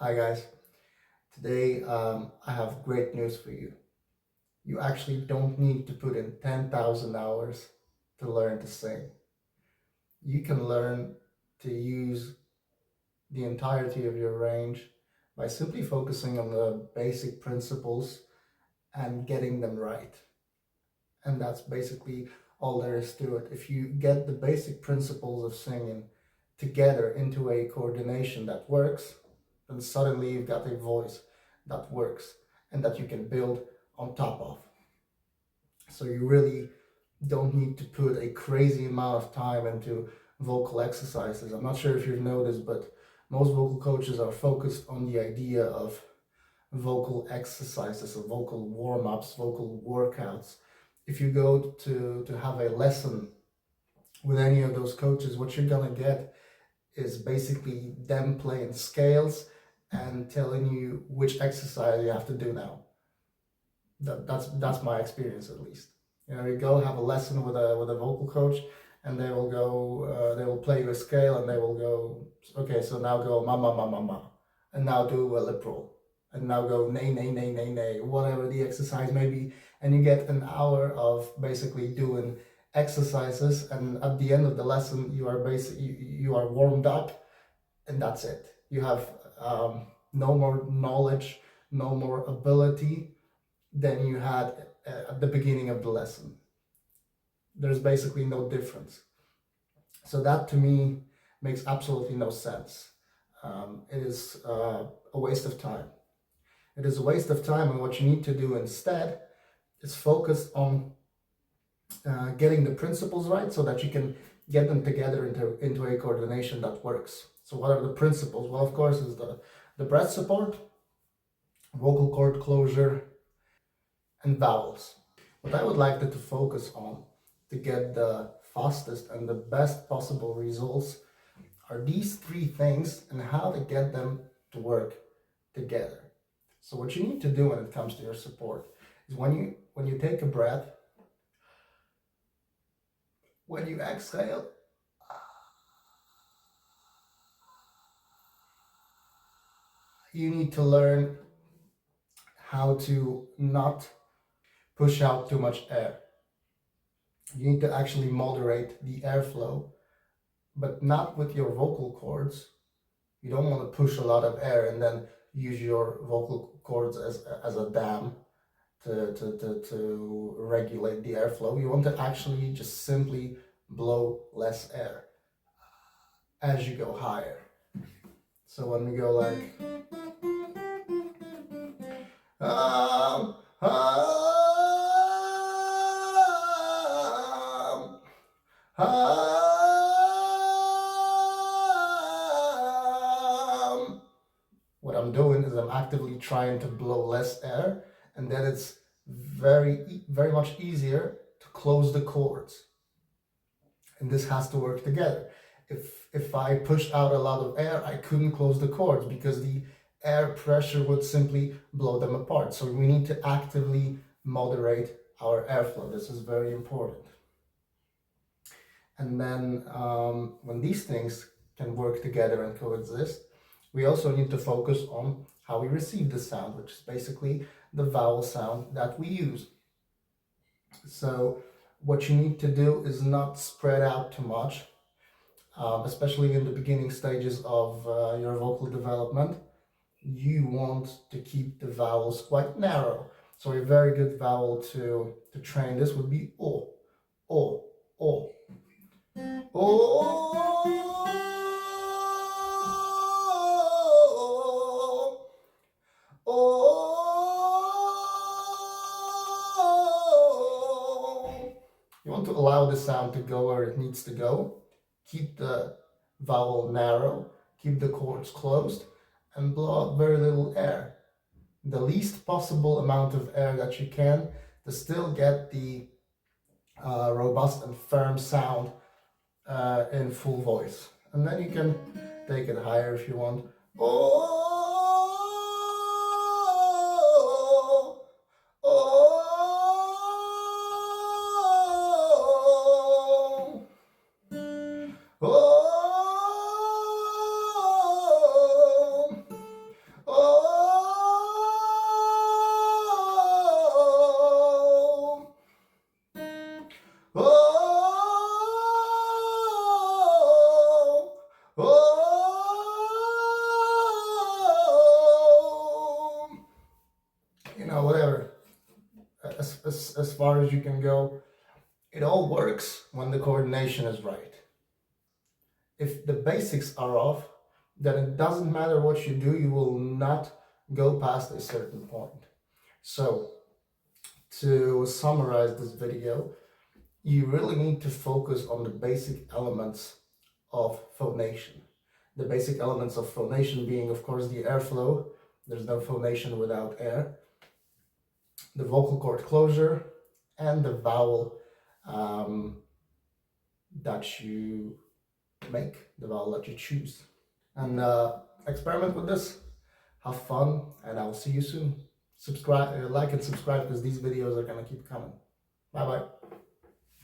Hi guys, today I have great news for you. You actually don't need to put in 10,000 hours to learn to sing. You can learn to use the entirety of your range by simply focusing on the basic principles and getting them right. And that's basically all there is to it. If you get the basic principles of singing together into a coordination that works, then suddenly you've got a voice that works and that you can build on top of. So you really don't need to put a crazy amount of time into vocal exercises. I'm not sure if you've noticed, but most vocal coaches are focused on the idea of vocal exercises, or vocal warm-ups, vocal workouts. If you go to have a lesson with any of those coaches, what you're gonna get is basically them playing scales and telling you which exercise you have to do now. That's my experience at least. You go have a lesson with a vocal coach, and they will play you a scale, and they will go, okay, so now go ma ma ma ma ma, and now do a lip roll, and now go nay nay nay nay nay, whatever the exercise may be, and you get an hour of basically doing exercises, and at the end of the lesson you are warmed up, and that's it. You have no more knowledge, no more ability than you had at the beginning of the lesson. There's basically no difference. So that to me makes absolutely no sense. It is a waste of time. It is a waste of time, and what you need to do instead is focus on getting the principles right so that you can get them together into a coordination that works. So what are the principles? Well, of course, is the breath support, vocal cord closure, and vowels. What I would like to focus on to get the fastest and the best possible results are these three things and how to get them to work together. So what you need to do when it comes to your support is when you take a breath, when you exhale, you need to learn how to not push out too much air. You need to actually moderate the airflow, but not with your vocal cords. You don't want to push a lot of air and then use your vocal cords as a dam to regulate the airflow. You want to actually just simply blow less air as you go higher. So when we go like um, um, what I'm doing is I'm actively trying to blow less air, and then it's very much easier to close the cords. And this has to work together. If I pushed out a lot of air, I couldn't close the cords because the air pressure would simply blow them apart. So we need to actively moderate our airflow. This is very important. And then when these things can work together and coexist, we also need to focus on how we receive the sound, which is basically the vowel sound that we use. So what you need to do is not spread out too much, especially in the beginning stages of your vocal development. You want to keep the vowels quite narrow. So a very good vowel to train this would be o, o, o. Oh, oh. You want to allow the sound to go where it needs to go. Keep the vowel narrow, keep the cords closed, and blow out very little air. The least possible amount of air that you can to still get the robust and firm sound in full voice. And then you can take it higher if you want. Oh, oh, oh, oh. as far as you can go. It all works when the coordination is right. If the basics are off, then it doesn't matter what you do, you will not go past a certain point. So, to summarize this video, you really need to focus on the basic elements of phonation. The basic elements of phonation being, of course, the airflow. There's no phonation without air. The vocal cord closure and the vowel that you make, the vowel that you choose. And experiment with this, have fun, and I'll see you soon. Subscribe, like and subscribe, because these videos are gonna keep coming. Bye bye.